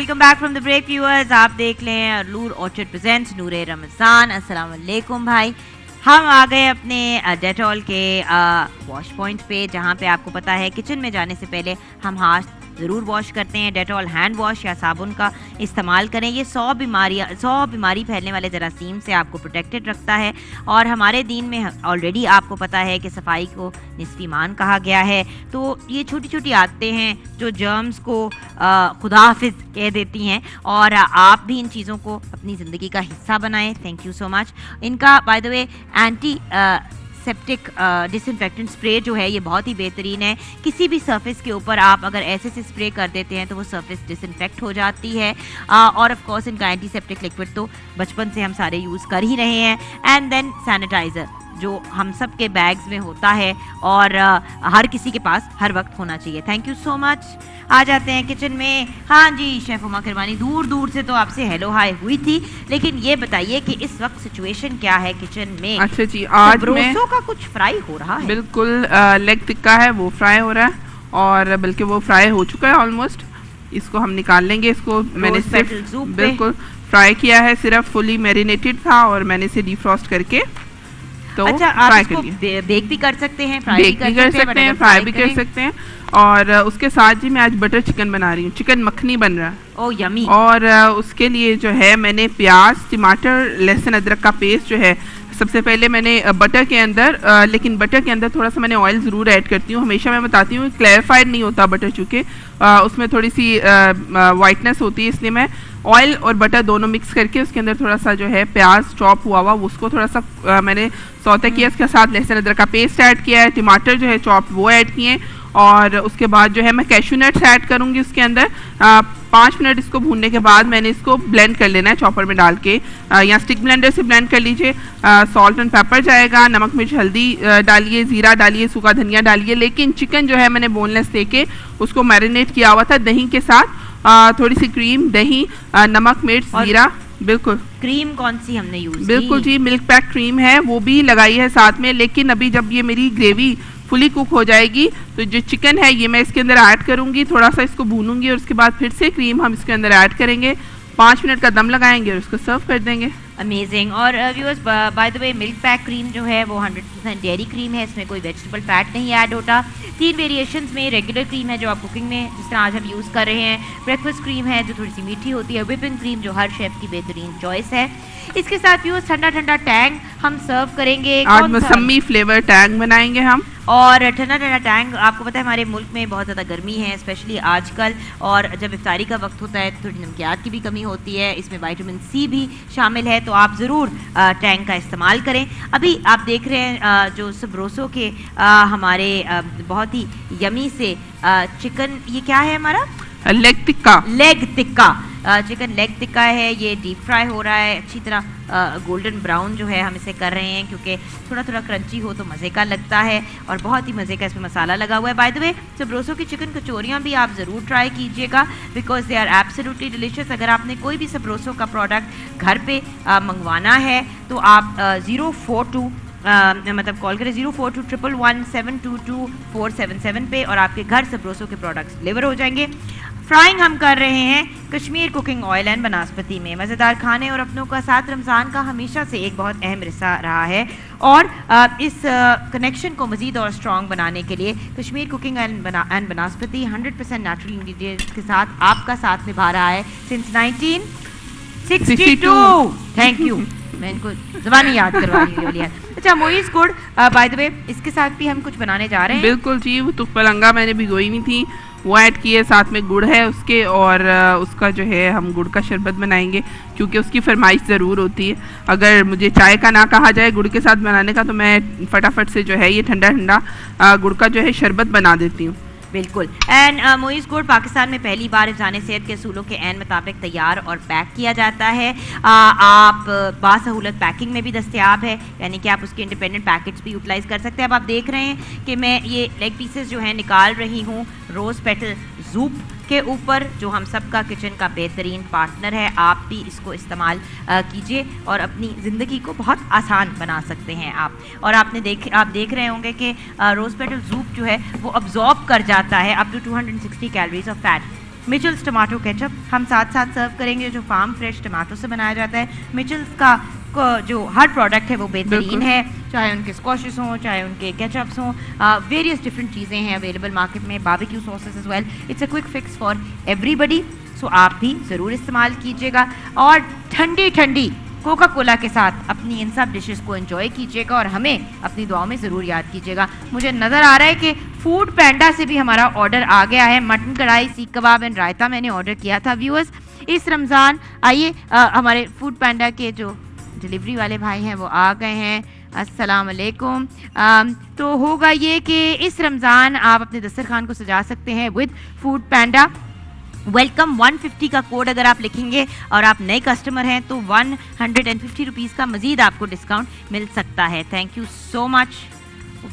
Welcome back from the break viewers. आप देख लें लूर ऑर्चर्ड प्रेजेंट्स नूरे रमज़ान. अस्सलाम वालेकुम भाई. हम आ गए अपने डेटॉल के वॉश पॉइंट पे, जहाँ पे आपको पता है किचन में जाने से पहले हम हाथ ज़रूर वॉश करते हैं. डेटॉल हैंड वॉश या साबुन का इस्तेमाल करें. ये 100 बीमारी फैलने वाले जरासीम से आपको प्रोटेक्टेड रखता है. और हमारे दीन में ऑलरेडी आपको पता है कि सफाई को निस्फ़ ईमान कहा गया है. तो ये छोटी छोटी आदतें हैं जो जर्म्स को खुदा हाफिज़ कह देती हैं, और आप भी इन चीज़ों को अपनी ज़िंदगी का हिस्सा बनाएं. Thank you so much. इनका by the way antiseptic disinfectant spray जो है ये बहुत ही बेहतरीन है. किसी भी सरफेस के ऊपर आप अगर ऐसे से स्प्रे कर देते हैं तो वो सरफेस डिसइंफेक्ट हो जाती है. और ऑफ कोर्स इनका एंटी सेप्टिक लिक्विड तो बचपन से हम सारे यूज़ कर ही रहे हैं. एंड देन सैनिटाइज़र जो हम सब के बैग्स में होता है और हर किसी के पास हर वक्त होना चाहिए. Thank you so much. आ जाते हैं किचन में. हाँ जी, शेफ उमा किरमानी दूर दूर से तो आपसे हेलो हाय हुई थी, लेकिन ये बताइए कि इस वक्त सिचुएशन क्या है किचन में. अच्छा जी, आज ब्रोसो का कुछ फ्राई हो रहा है. बिल्कुल लेग टिक्का है वो फ्राई हो रहा है, और बल्कि वो फ्राई हो चुका है ऑलमोस्ट. इसको हम निकाल लेंगे. इसको मैंने सिर्फ बिल्कुल फ्राई किया है, सिर्फ फुली मैरिनेटेड था और मैंने इसे डिफ्रॉस्ट करके तो अच्छा, आप इसको बेक भी कर सकते हैं, फ्राई भी कर सकते हैं, फ्राई भी कर सकते हैं. और उसके साथ जी मैं आज बटर चिकन बना रही हूँ. चिकन मखनी बन रहा है. ओह यमी. और उसके लिए जो है मैंने प्याज, टमाटर, लहसुन, अदरक का पेस्ट जो है सबसे पहले मैंने बटर के अंदर लेकिन बटर के अंदर थोड़ा सा मैंने ऑयल ज़रूर ऐड करती हूँ. हमेशा मैं बताती हूँ क्लैरिफाइड नहीं होता बटर, चूँकि उसमें थोड़ी सी वाइटनेस होती है, इसलिए मैं ऑयल और बटर दोनों मिक्स करके उसके अंदर थोड़ा सा जो है प्याज चॉप हुआ उसको थोड़ा सा मैंने सौते किया. उसके साथ लहसुन अदरक का पेस्ट ऐड किया है, टमाटर जो है चॉप वो ऐड किए, और उसके बाद जो है मैं कैश्यू नट्स ऐड करूँगी उसके अंदर. 5 मिनट इसको भूनने के बाद मैंने इसको ब्लेंड कर लेना है चॉपर में डाल के, या स्टिक ब्लेंडर से ब्लेंड कर लीजिए. सॉल्ट एंड पेपर जाएगा, नमक मिर्च हल्दी डालिए, ज़ीरा डालिए, सूखा धनिया डालिए. लेकिन चिकन जो है मैंने बोनलेस लेके उसको मैरिनेट किया हुआ था दही के साथ. थोड़ी सी क्रीम, दही, नमक मिर्च, ज़ीरा. बिल्कुल. क्रीम कौन सी हमने यूज़ की? बिल्कुल जी, मिल्क पैक क्रीम है, वो भी लगाई है साथ में. लेकिन अभी जब ये मेरी ग्रेवी फुली कुक हो जाएगी तो जो चिकन है ये मैं इसके अंदर ऐड करूंगी, थोड़ा सा इसको भूनूंगी, और उसके बाद फिर से क्रीम हम इसके अंदर ऐड करेंगे. 5 मिनट का दम लगाएंगे और उसको सर्व कर देंगे. अमेजिंग. और viewers, bye the way milk pack cream जो है वो 100% डेयरी क्रीम है, इसमें कोई वेजिटेबल फैट नहीं ऐड होता. 3 वेरिएशंस में रेगुलर क्रीम है जो आप कुकिंग में जिस तरह आज हम यूज़ कर रहे हैं, ब्रेकफास्ट क्रीम है जो थोड़ी सी मीठी होती है, व्हिपिंग क्रीम जो हर शेफ की बेहतरीन चॉइस है. इसके साथ व्यूअर्स ठंडा ठंडा टैंग हम सर्व करेंगे. आज मौसमी फ्लेवर टैंग बनाएंगे हम. और ठंडा ठंडा टैंग, आपको पता है हमारे मुल्क में बहुत ज़्यादा गर्मी है स्पेशली आजकल, और जब इफ्तारी का वक्त होता है तो थोड़ी नमकियात की भी कमी होती है. इसमें विटामिन सी भी शामिल है, तो आप ज़रूर टैंग का इस्तेमाल करें. अभी आप देख रहे हैं जो सबरोसो के हमारे बहुत ही यमी से चिकन, ये क्या है हमारा leg tikka. Chicken leg tikka है. ये डीप फ्राई हो रहा है अच्छी तरह, गोल्डन ब्राउन जो है हम इसे कर रहे हैं क्योंकि थोड़ा थोड़ा क्रंची हो तो मज़े का लगता है, और बहुत ही मज़े का इसमें मसाला लगा हुआ है. बाय द वे सबरोसो की चिकन कचौरियाँ भी आप ज़रूर ट्राई कीजिएगा because they are absolutely delicious. अगर आपने कोई भी सबरोसो का प्रोडक्ट घर पे मंगवाना है तो आप 042 मतलब कॉल करें 04211722 पे, और आपके घर सबरोसो के प्रोडक्ट्स डिलीवर हो जाएंगे. फ्राइंग हम कर रहे हैं कश्मीर कुकिंग ऑयल एंड बनास्पति में. मज़ेदार खाने और अपनों का साथ रमज़ान का हमेशा से एक बहुत अहम हिस्सा रहा है, और इस कनेक्शन को मज़ीद और स्ट्रॉन्ग बनाने के लिए Kashmir cooking and vanaspati 100% natural ingredients के साथ आपका साथ निभा रहा है सिंस 1962. Thank you. मैं इनको ज़बानी याद करवा रही हूँ. अच्छा, मोइज़ गुड़ बाय द वे इसके साथ भी हम कुछ बनाने जा रहे हैं. बिल्कुल जी, वो तुक्पलंगा मैंने भिगोई नहीं थी, वो ऐड किए, साथ में गुड़ है उसके, और उसका जो है हम गुड़ का शरबत बनाएंगे क्योंकि उसकी फरमाइश ज़रूर होती है. अगर मुझे चाय का ना कहा जाए गुड़ के साथ बनाने का तो मैं फटाफट से जो है ये ठंडा ठंडा गुड़ का जो है शरबत बना देती हूँ. बिल्कुल. एंड मोइज़ गुड़ पाकिस्तान में पहली बार हिफ़्ज़ान सेहत के असूलों के ऐन मुताबिक तैयार और पैक किया जाता है. आप बासहूलत पैकिंग में भी दस्तयाब है, यानी कि आप उसके इंडिपेंडेंट पैकेट्स भी यूटिलाइज़ कर सकते हैं. अब आप देख रहे हैं कि मैं ये लेग पीसेस जो है निकाल रही हूँ रोज़ पेटल ज़ूप के ऊपर, जो हम सब का किचन का बेहतरीन पार्टनर है. आप भी इसको इस्तेमाल कीजिए और अपनी ज़िंदगी को बहुत आसान बना सकते हैं आप. और आप देख रहे होंगे कि रोज़ पेटल सूप जो है वो अब्जॉर्ब कर जाता है up to 260 calories of fat. Mitchell's tomato ketchup हम साथ साथ सर्व करेंगे, जो फार्म फ्रेश टमाटो से बनाया जाता है। मिचल्स का जो हर प्रोडक्ट है वो बेहतरीन है, चाहे उनके स्क्वॉशेस हों, चाहे उनके केचप्स हों, वेरियस डिफरेंट चीज़ें हैं अवेलेबल मार्केट में, barbecue sauces as well. It's a quick fix for everybody, so आप भी ज़रूर इस्तेमाल कीजिएगा और ठंडी ठंडी कोका कोला के साथ अपनी इन सब डिशेस को एंजॉय कीजिएगा और हमें अपनी दुआओं में ज़रूर याद कीजिएगा। मुझे नज़र आ रहा है कि फूड पैंडा से भी हमारा ऑर्डर आ गया है। मटन कढ़ाई, सीख कबाब एंड रायता मैंने ऑर्डर किया था। व्यूअर्स, इस रमज़ान आइए हमारे फूड पैंडा के जो डिलीवरी वाले भाई हैं वो आ गए हैं। अस्सलाम वालेकुम। तो होगा ये कि इस रमज़ान आप अपने दस्तरखान को सजा सकते हैं विद फूड पैंडा। वेलकम 150 का कोड अगर आप लिखेंगे और आप नए कस्टमर हैं तो 150 रुपीज़ का मज़ीद आपको डिस्काउंट मिल सकता है। Thank you so much,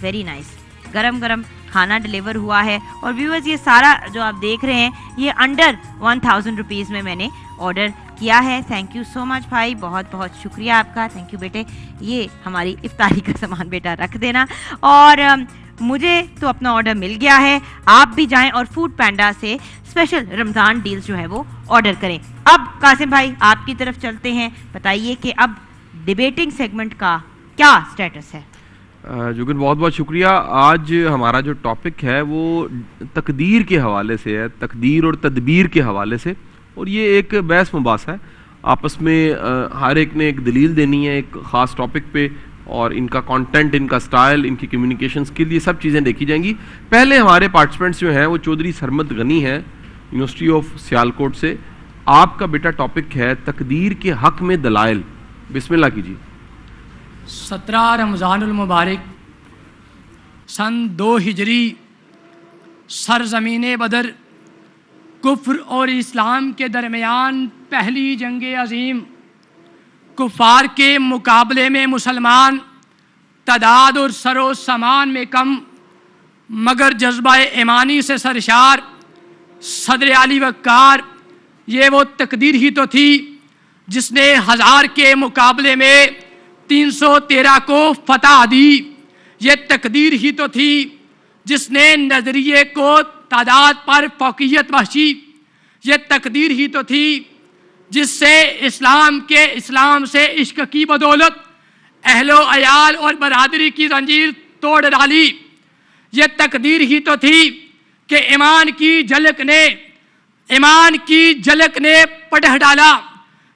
very nice. गरम गरम खाना डिलीवर हुआ है और व्यूअर्स ये सारा जो आप देख रहे हैं ये अंडर 1000 रुपीज़ में मैंने ऑर्डर किया है। थैंक यू सो मच भाई, बहुत बहुत शुक्रिया आपका। थैंक यू बेटे, ये हमारी इफ्तारी का सामान बेटा रख देना। और मुझे तो अपना ऑर्डर मिल गया है, आप भी जाएं और फूड पैंडा से स्पेशल रमज़ान डील्स जो है वो ऑर्डर करें। अब कासिम भाई आपकी तरफ चलते हैं, बताइए कि अब डिबेटिंग सेगमेंट का क्या स्टेटस है? जुगन बहुत बहुत शुक्रिया। आज हमारा जो टॉपिक है वो तकदीर के हवाले से है, तकदीर और तदबीर के हवाले से, और ये एक बहस मुबासा है आपस में। हर एक ने एक दलील देनी है एक ख़ास टॉपिक पे, और इनका कंटेंट, इनका स्टाइल, इनकी कम्युनिकेशन स्किल, ये सब चीज़ें देखी जाएंगी। पहले हमारे पार्टिसिपेंट्स जो हैं वो चौधरी सरमद गनी हैं यूनिवर्सिटी ऑफ सियालकोट से। आपका बेटा टॉपिक है तकदीर के हक में दलाइल, बिस्मिल्लाह कीजिए। 17 रमज़ानुल मुबारक सन 2 हिजरी, सरज़मीन बदर, कुफ्र और इस्लाम के दरमियान पहली जंग अज़ीम। कुफ़ार के मुकाबले में मुसलमान तादाद और सरो सामान में कम, मगर जज्बा ईमानी से सरशार सदर आली वक़ार। ये वो तकदीर ही तो थी जिसने 1000 के मुकाबले में 313 को फतह दी। ये तकदीर ही तो थी जिसने नज़रिए को तादाद पर फ़ौक़ियत बख्शी। ये तकदीर ही तो थी जिससे इस्लाम से इश्क की बदौलत अहलो अयाल और बरादरी की जंजीर तोड़ डाली। ये तकदीर ही तो थी कि ईमान की झलक ने पटह डाला।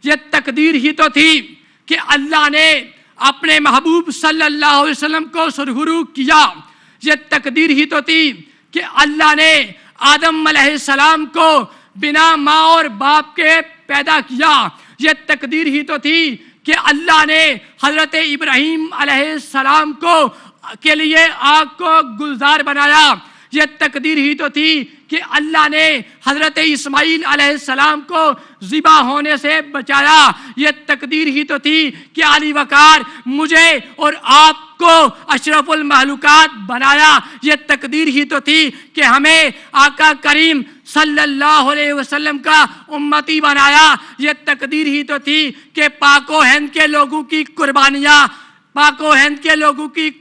ये तकदीर ही तो थी कि अल्लाह ने अपने महबूब सल्लल्लाहु अलैहि वसल्लम को सुरखरू किया। ये तकदीर ही तो थी कि अल्लाह ने आदम अलैहिस्सलाम को बिना माँ और बाप के पैदा किया। ये तकदीर ही तो थी कि अल्लाह ने हज़रत इब्राहीम अलैहिस्सलाम के लिए आग को गुलजार बनाया। ये तकदीर ही तो थी कि अल्लाह ने हज़रत इस्माईल अलैहिस्सलाम को ज़िबा होने से बचाया। ये तकदीर ही तो थी कि आली वक़ार मुझे और आपको अशरफुल महलूकात बनाया। ये तकदीर ही तो थी कि हमें आका करीम सल्लल्लाहु अलैहि वसल्लम का उम्मती बनाया। ये तकदीर ही तो थी कि पाको हिंद के लोगों की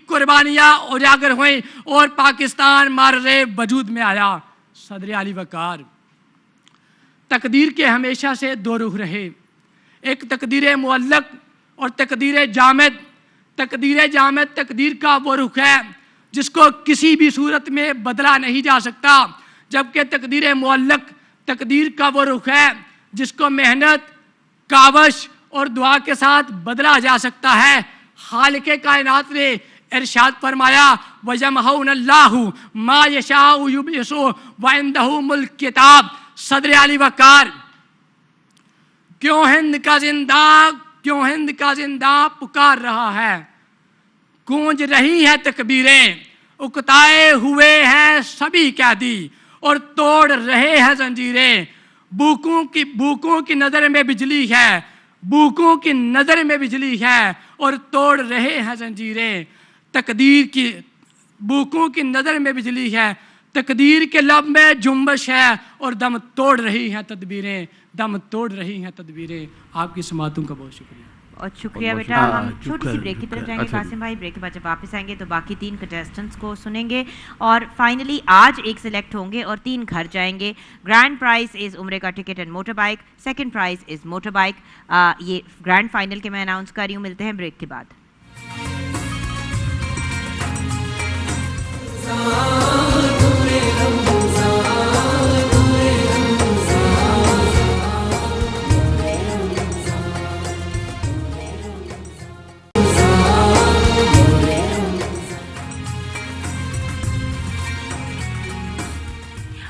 कुर्बानियाँ उजागर हुई और पाकिस्तान मार्ज़े वजूद में आया। सदर आली वक़ार तकदीर के हमेशा से 2 रुख रहे, एक तकदीर मुअल्लक और तकदीर जामद। तकदीर का वो रुख है जिसको किसी भी सूरत में बदला नहीं जा सकता, जबकि तकदीर मुअल्लक तकदीर का वो रुख है जिसको मेहनत, कावश और दुआ के साथ बदला जा सकता है। खालिक़े कायनात ने इरशाद फरमाया, वयमहउनल्लाहु मा यशाउ युबिसु व इंदहु मुल्क किताब। सदर आली वक़ार क्यों हिंद का जिंदा पुकार रहा है, गूंज रही है तकबीरें, उकताए हुए हैं सभी कैदी और तोड़ रहे हैं जंजीरें। भूखों की नज़र में बिजली है और तोड़ रहे हैं जंजीरें। भूखों की नज़र में बिजली है, तकदीर के लब में जुम्बश है और दम तोड़ रही हैं तदबीरें। आपकी समातों का बहुत शुक्रिया। बहुत शुक्रिया बहुत बेटा। शुक्रिया। हम छोटी सी ब्रेक की तरफ जाएंगे अच्छा जी। कासिम भाई, ब्रेक के बाद जब वापस आएंगे तो बाकी 3 कंटेस्टेंट्स को सुनेंगे और फाइनली आज एक सिलेक्ट होंगे और 3 घर जाएंगे। ग्रैंड प्राइज इज उम्रे का ticket and motor bike, second prize is motor bike. ये ग्रैंड फाइनल के मैं अनाउंस कर रही हूँ। मिलते हैं ब्रेक के बाद।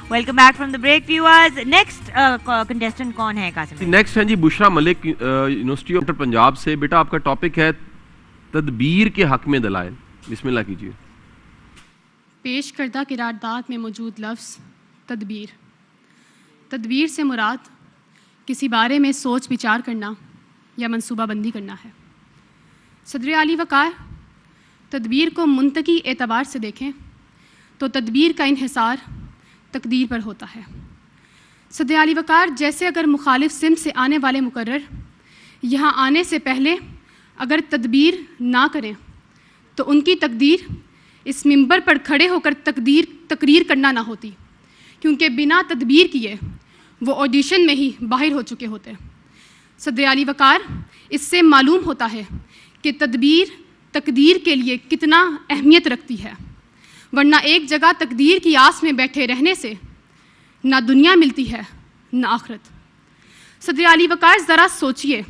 Welcome back from the break viewers. Next contestant कौन है कासिम भाई? नेक्स्ट हैं जी बुशरा मलिक, यूनिवर्सिटी ऑफ पंजाब से। बेटा आपका टॉपिक है तदबीर के हक में दलाइल। बिस्मिल्लाह कीजिए। पेश करदा किरारदाद में मौजूद लफ्ज़ तदबीर। तदबीर से मुराद किसी बारे में सोच विचार करना या मंसूबाबंदी करना है। सदर आली वक़ार तदबीर को मुंतकी एतबार से देखें तो तदबीर का इन्हिसार तकदीर पर होता है। सदर आली वक़ार जैसे अगर मुखालिफ सिमत से आने वाले मुकर्रर यहाँ आने से पहले अगर तदबीर ना करें तो उनकी तकदीर इस मिंबर पर खड़े होकर तकरीर करना ना होती, क्योंकि बिना तदबीर किए वो ऑडिशन में ही बाहर हो चुके होते। सदर आली वक़ार इससे मालूम होता है कि तदबीर तकदीर के लिए कितना अहमियत रखती है, वरना एक जगह तकदीर की आस में बैठे रहने से ना दुनिया मिलती है ना आखिरत। सदर आली वक़ार ज़रा सोचिए,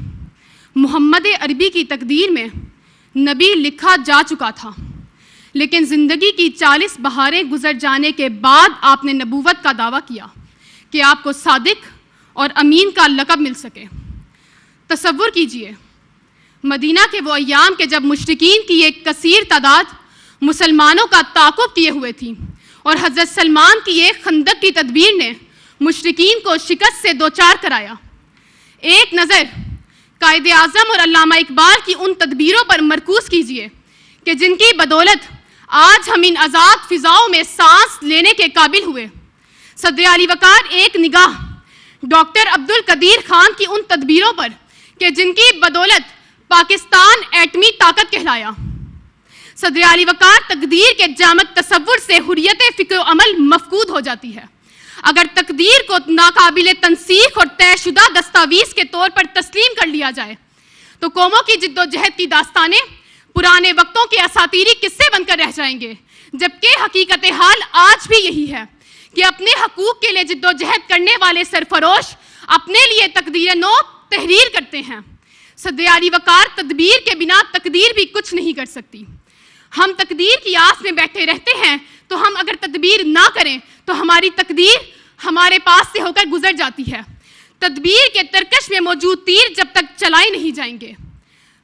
मुहम्मद अरबी की तकदीर में नबी लिखा जा चुका था, लेकिन ज़िंदगी की 40 बहारें गुजर जाने के बाद आपने नबूवत का दावा किया कि आपको सादिक और अमीन का लक़ब मिल सके। तसव्वुर कीजिए, मदीना के वो अय्याम के जब मुशरिकीन की एक कसीर तादाद मुसलमानों का ताक़ुब किए हुए थी और हज़रत सलमान की एक खंदक की तदबीर ने मुशरिकीन को शिकस्त से दोचार कराया। एक नज़र कायदे आज़म और अल्लामा इकबाल की उन तदबीरों पर मरकूज़ कीजिए कि जिनकी बदौलत आज हम इन आज़ाद फ़िज़ाओं में सांस लेने के काबिल हुए। सदर आली वक़ार एक निगाह डॉक्टर अब्दुल कदीर खान की उन तदबीरों पर कि जिनकी बदौलत पाकिस्तान एटमी ताकत कहलाया। सदर आली वक़ार तकदीर के जामद तसव्वुर से हुर्रियत फ़िक्र अमल मफकूद हो जाती है। अगर तकदीर को नाकाबिल तनसीख और तयशुदा दस्तावीज़ के तौर पर तस्लीम कर लिया जाए तो कौमों की जिद्दोजहद की दास्तानें पुराने वक्तों के असातीरी किस्से बनकर रह जाएंगे, जबकि हकीकत हाल आज भी यही है कि अपने हकूक़ के लिए जिद्दोजहद करने वाले सरफरोश अपने लिए तकदीर नो तहरीर करते हैं। सदर आली वक़ार तदबीर के बिना तकदीर भी कुछ नहीं कर सकती। हम तकदीर की आस में बैठे रहते हैं, तो हम अगर तदबीर ना करें तो हमारी तकदीर हमारे पास से होकर गुजर जाती है। तदबीर के तरकश में मौजूद तीर जब तक चलाए नहीं जाएंगे,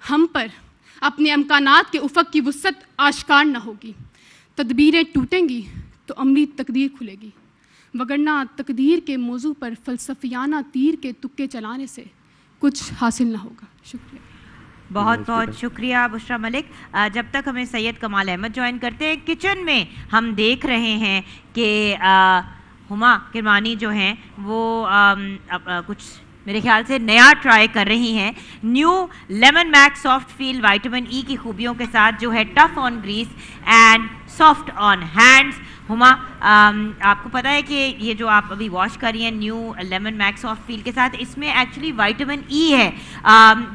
हम पर अपने अमकानात के उफ़क़ की वुसअत आश्कार न होगी। तदबीरें टूटेंगी तो अमली तकदीर खुलेगी, वगरना तकदीर के मौजू पर फ़लसफ़ियाना तीर के तुक्के चलाने से कुछ हासिल ना होगा। शुक्रिया। बहुत बहुत शुक्रिया बुशरा मलिक। जब तक हमें सैयद कमाल अहमद ज्वाइन करते हैं, किचन में हम देख रहे हैं कि हुमा किरमानी जो हैं वो कुछ मेरे ख्याल से नया ट्राई कर रही हैं। New lemon max soft feel vitamin E की खूबियों के साथ जो है tough on grease and soft on hands. Huma, आपको पता है कि ये जो आप अभी वॉश कर रही हैं new lemon max soft feel के साथ, इसमें एक्चुअली विटामिन ई है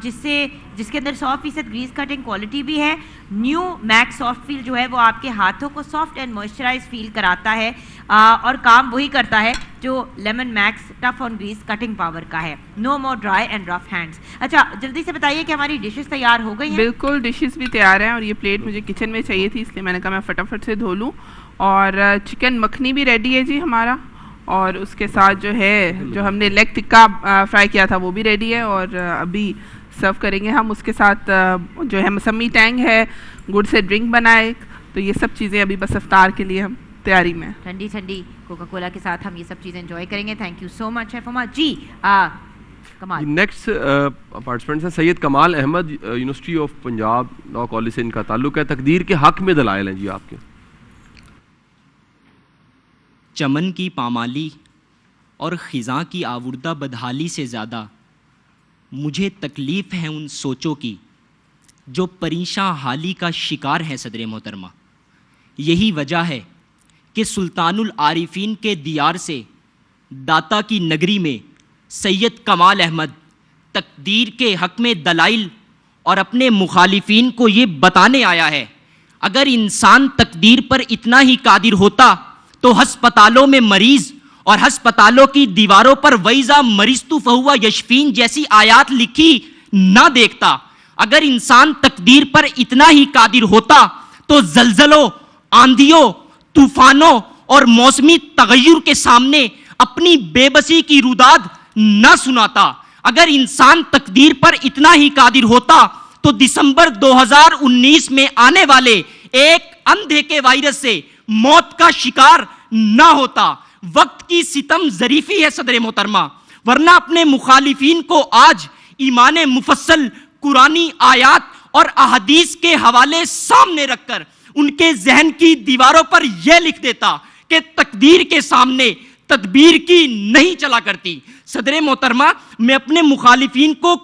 जिसके अंदर 100% ग्रीस कटिंग क्वालिटी भी है। न्यू मैक्स सॉफ्ट फील जो है वो आपके हाथों को सॉफ्ट एंड मॉइस्चराइज फील कराता है और काम वही करता है जो lemon max tough on grease cutting power का है। No more dry and rough hands. अच्छा, जल्दी से बताइए कि हमारी डिशेस तैयार हो गई हैं? बिल्कुल, डिशेस भी तैयार हैं और ये प्लेट मुझे किचन में चाहिए थी, इसलिए मैंने कहा मैं फटाफट से धो लूँ। और चिकन मखनी भी रेडी है जी हमारा, और उसके साथ जो है जो हमने लेग टिक्का फ्राई किया था वो भी रेडी है और अभी सर्व करेंगे हम। उसके साथ जो है मौसमी टैंग है, गुड़ से ड्रिंक बनाए, तो ये सब चीज़ें अभी बस इफ्तार के लिए हम तैयारी में। ठंडी ठंडी कोका कोला के साथ हम ये सब चीज़ें एंजॉय करेंगे। थैंक यू सो मच फमा जी। कमाल। नेक्स्ट पार्टिसिपेंट है Syed Kamal Ahmed, university of Punjab law college से इनका ताल्लुक है। तकदीर के हक में दलाइल हैं जी आपके। चमन की पामाली और ख़िज़ां की आवुर्दा बदहाली से ज़्यादा مجھے تکلیف ہے ان سوچوں کی جو پریشاں حالی کا شکار ہے صدر محترمہ. یہی وجہ ہے کہ سلطان العارفین کے دیار سے داتا کی نگری میں سید کمال احمد تقدیر کے حق میں دلائل اور اپنے مخالفین کو یہ بتانے آیا ہے اگر انسان تقدیر پر اتنا ہی قادر ہوتا تو ہسپتالوں میں مریض اور ہسپتالوں کی دیواروں پر وَإِذَا مَرِضْتُ فَهُوَ يَشْفِينِ جیسی آیات لکھی نہ دیکھتا. اگر انسان تقدیر پر اتنا ہی قادر ہوتا تو زلزلوں، آندھیوں، طوفانوں اور موسمی تغیر کے سامنے اپنی بے بسی کی روداد نہ سناتا. اگر انسان تقدیر پر اتنا ہی قادر ہوتا تو دسمبر 2019 میں آنے والے ایک اندھے کے وائرس سے موت کا شکار نہ ہوتا. وقت کی ستم ظریفی ہے صدر محترمہ، ورنہ اپنے مخالفین کو آج ایمان مفصل قرآنی آیات اور احادیث کے حوالے سامنے رکھ کر ان کے ذہن کی دیواروں پر یہ لکھ دیتا کہ تقدیر کے سامنے تدبیر کی نہیں چلا کرتی. صدر محترمہ، میں اپنے مخالفین کو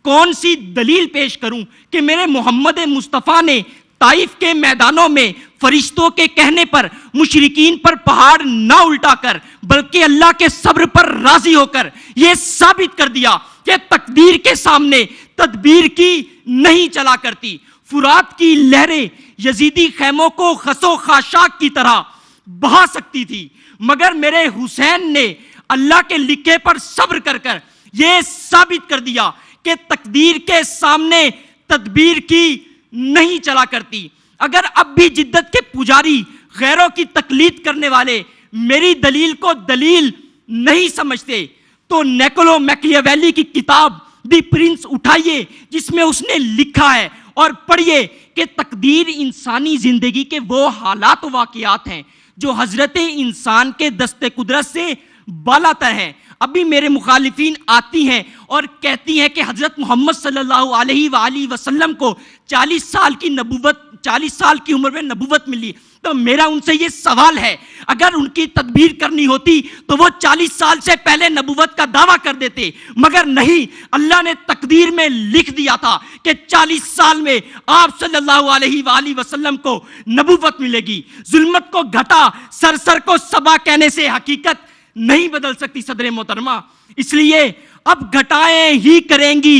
کون سی دلیل پیش کروں کہ میرے محمد مصطفیٰ نے طائف کے میدانوں میں فرشتوں کے کہنے پر مشرکین پر پہاڑ نہ الٹا کر بلکہ اللہ کے صبر پر راضی ہو کر یہ ثابت کر دیا کہ تقدیر کے سامنے تدبیر کی نہیں چلا کرتی. فرات کی لہریں یزیدی خیموں کو خس و خاشاک کی طرح بہا سکتی تھی، مگر میرے حسین نے اللہ کے لکھے پر صبر کر کر یہ ثابت کر دیا کہ تقدیر کے سامنے تدبیر کی نہیں چلا کرتی. اگر اب بھی جدت کے پجاری غیروں کی تقلید کرنے والے میری دلیل کو دلیل نہیں سمجھتے تو نیکولو میکیاویلی کی کتاب دی پرنس اٹھائیے جس میں اس نے لکھا ہے اور پڑھیے کہ تقدیر انسانی زندگی کے وہ حالات و واقعات ہیں جو حضرت انسان کے دست قدرت سے بالا تر ہیں. ابھی میرے مخالفین آتی ہیں اور کہتی ہیں کہ حضرت محمد صلی اللہ علیہ وآلہ وسلم کو 40 سال کی عمر میں نبوت ملی. تو میرا ان سے یہ سوال ہے، اگر ان کی تدبیر کرنی ہوتی تو وہ 40 سال سے پہلے نبوت کا دعویٰ کر دیتے، مگر نہیں. اللہ نے تقدیر میں لکھ دیا تھا کہ 40 سال میں آپ صلی اللہ علیہ وآلہ وسلم کو نبوت ملے گی. ظلمت کو گھٹا، سرسر کو صبا کہنے سے حقیقت نہیں بدل سکتی صدر محترمہ. اس لیے اب گھٹائیں ہی کریں گی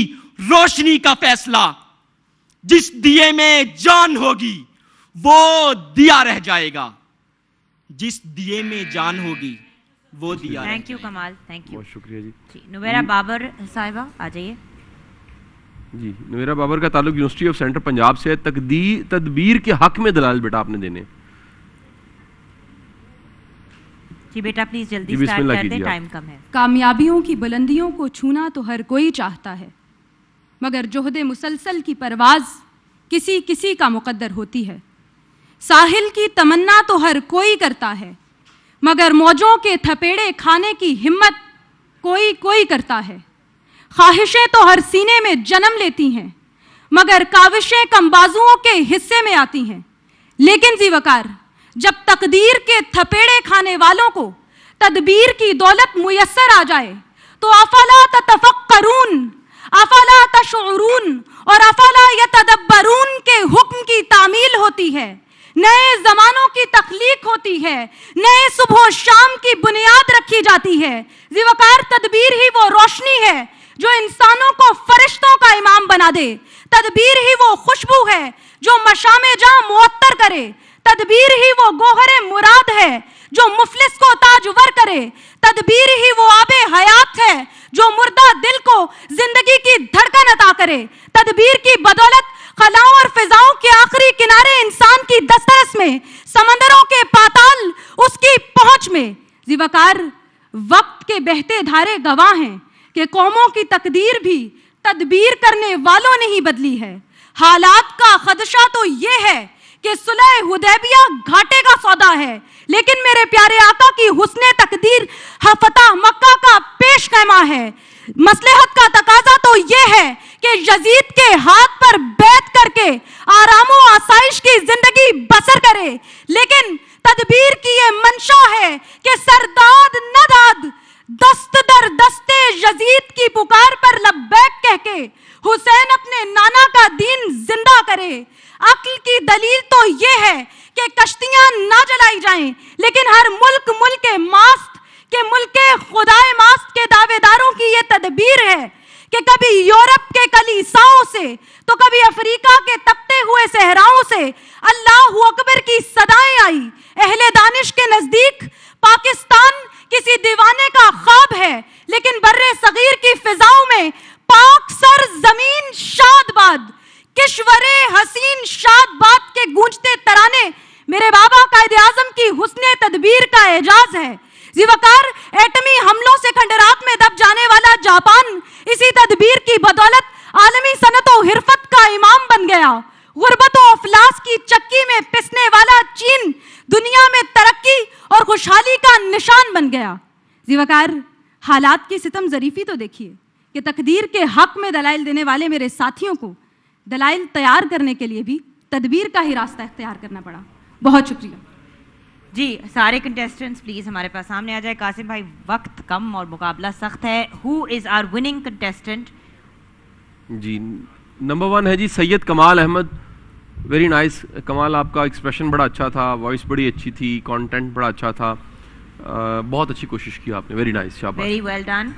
روشنی کا فیصلہ. جس دیے میں جان ہوگی وہ دیا رہ جائے گا. جس دیے میں جان ہوگی وہ دیا. Thank you Kamal, thank you, بہت شکریہ جی. نویرہ بابر صاحبہ آ جائیے. جی، نویرہ بابر کا تعلق یونیورسٹی آف سینٹرل پنجاب سے ہے. تدبیر کے حق میں دلائل بیٹا آپ نے دینے. جی بیٹا پلیز جلدی سٹارٹ کر دیں، ٹائم کم ہے. کامیابیوں کی بلندیوں کو چھونا تو ہر کوئی چاہتا ہے، مگر جہد مسلسل کی پرواز کسی کا مقدر ہوتی ہے. ساحل کی تمنا تو ہر کوئی کرتا ہے، مگر موجوں کے تھپیڑے کھانے کی ہمت کوئی کرتا ہے. خواہشیں تو ہر سینے میں جنم لیتی ہیں، مگر کاوشیں کم بازوؤں کے حصے میں آتی ہیں. لیکن زیوکار، جب تقدیر کے تھپیڑے کھانے والوں کو تدبیر کی دولت میسر آ جائے تو افلا تتفکرون، افلا تشعرون اور افلا یتدبرون کے حکم کی تعمیل ہوتی ہے. نئے زمانوں کی تخلیق ہوتی ہے، نئے صبح و شام کی بنیاد رکھی جاتی ہے. زیوکار، تدبیر ہی وہ روشنی ہے جو انسانوں کو فرشتوں کا امام بنا دے. تدبیر ہی وہ خوشبو ہے جو مشام جاں معطر کرے. تدبیر ہی وہ گوہر مراد ہے جو مفلس کو تاجور کرے. تدبیر ہی وہ آب حیات ہے جو مردہ دل کو زندگی کی دھڑکن عطا کرے. تدبیر کی بدولت خلاؤں اور فضاؤں کے آخری کنارے انسان کی دسترس میں، سمندروں کے پاتال اس کی پہنچ میں. زیوکار، وقت کے بہتے دھارے گواہ ہیں کہ قوموں کی تقدیر بھی تدبیر کرنے والوں نے ہی بدلی ہے. حالات کا خدشہ تو یہ ہے کہ صلح حدیبیہ گھاٹے کا سودا ہے، لیکن میرے پیارے آقا کی حسن تقدیر فتح مکہ کا پیش خیمہ ہے. مصلحت کا تقاضا تو یہ ہے کہ یزید کے ہاتھ پر بیعت کر کے آرام و آسائش کی زندگی بسر کرے. لیکن تدبیر کی یہ منشا ہے کہ سرداد نہ داد दस्त दर दस्ते यजीद की पुकार पर लब्बैक कह के हुसैन अपने नाना का दीन जिंदा करे। अक्ल की दलील तो ये है कि कश्तियां ना जलाई जाएं, लेकिन हर मुल्क मुल्क मास्त के मुल्क खुदाए मास्त के दावेदारों की ये तदबीर है कि कभी यूरोप के कलीसाओं से तो कभी अफ्रीका के तपते हुए सहराओं से अल्लाहू अकबर की सदाएं आई। अहले दानिश के नजदीक पाकिस्तान किसी दीवाने का ख्वाब है, लेकिन बर्रे सगीर की फिजाओं में पाक सर जमीन शादबाद, किश्वरे हसीन शादबाद के गूंजते तराने मेरे बाबा कायदे आजम की हुस्ने तदबीर का एजाज है। जीवकार एटमी हमलों से खंडरात में दब जाने वाला जापान इसी तदबीर की बदौलत आलमी सनत और हिरफत का इमाम बन गया। गुर्बत और अफलास की चक्की में पिसने वाला चीन दुनिया में तरक्की और खुशहाली का निशान बन गया। जीवकार हालात की सितम ज़रीफ़ी तो देखिए कि तकदीर के हक में दलाइल देने वाले मेरे साथियों को दलाइल तैयार करने के लिए भी तदबीर का ही रास्ता इख्तियार करना पड़ा। बहुत शुक्रिया जी। सारे कंटेस्टेंट्स प्लीज हमारे पास सामने आ जाए। कासिम भाई, वक्त कम और मुकाबला सख्त है। Who is our winning contestant? जी, नंबर 1 है जी सैयद कमाल अहमद। वेरी नाइस कमाल, आपका एक्सप्रेशन बड़ा अच्छा था, वॉइस बड़ी अच्छी थी, कंटेंट बड़ा अच्छा था, बहुत अच्छी कोशिश की आपने। वेरी नाइस, शाबाश। Very well done,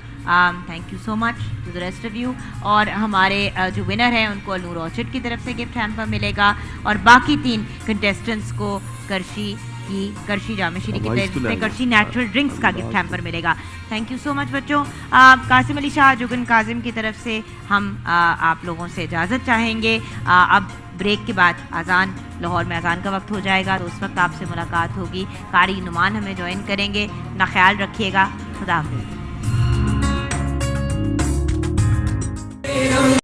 thank you so much to the rest of you. और हमारे जो विनर हैं उनको नूर ऑर्चिड की तरफ से गिफ्ट हैम्पर मिलेगा और बाकी 3 कंटेस्टेंट्स को करशी जामे शीरी की तरफ से करशी नेचुरल ड्रिंक्स का गिफ्ट हैम्पर मिलेगा। थैंक यू सो मच बच्चों। कासिम अली शाह जुगन काजिम की तरफ से हम आप लोगों से इजाज़त चाहेंगे। अब ब्रेक के बाद अजान, लाहौर में अजान का वक्त हो जाएगा, तो उस वक्त आपसे मुलाकात होगी। कारी नुमान हमें ज्वाइन करेंगे। अपना ख्याल रखिएगा। खुदा हाफिज़।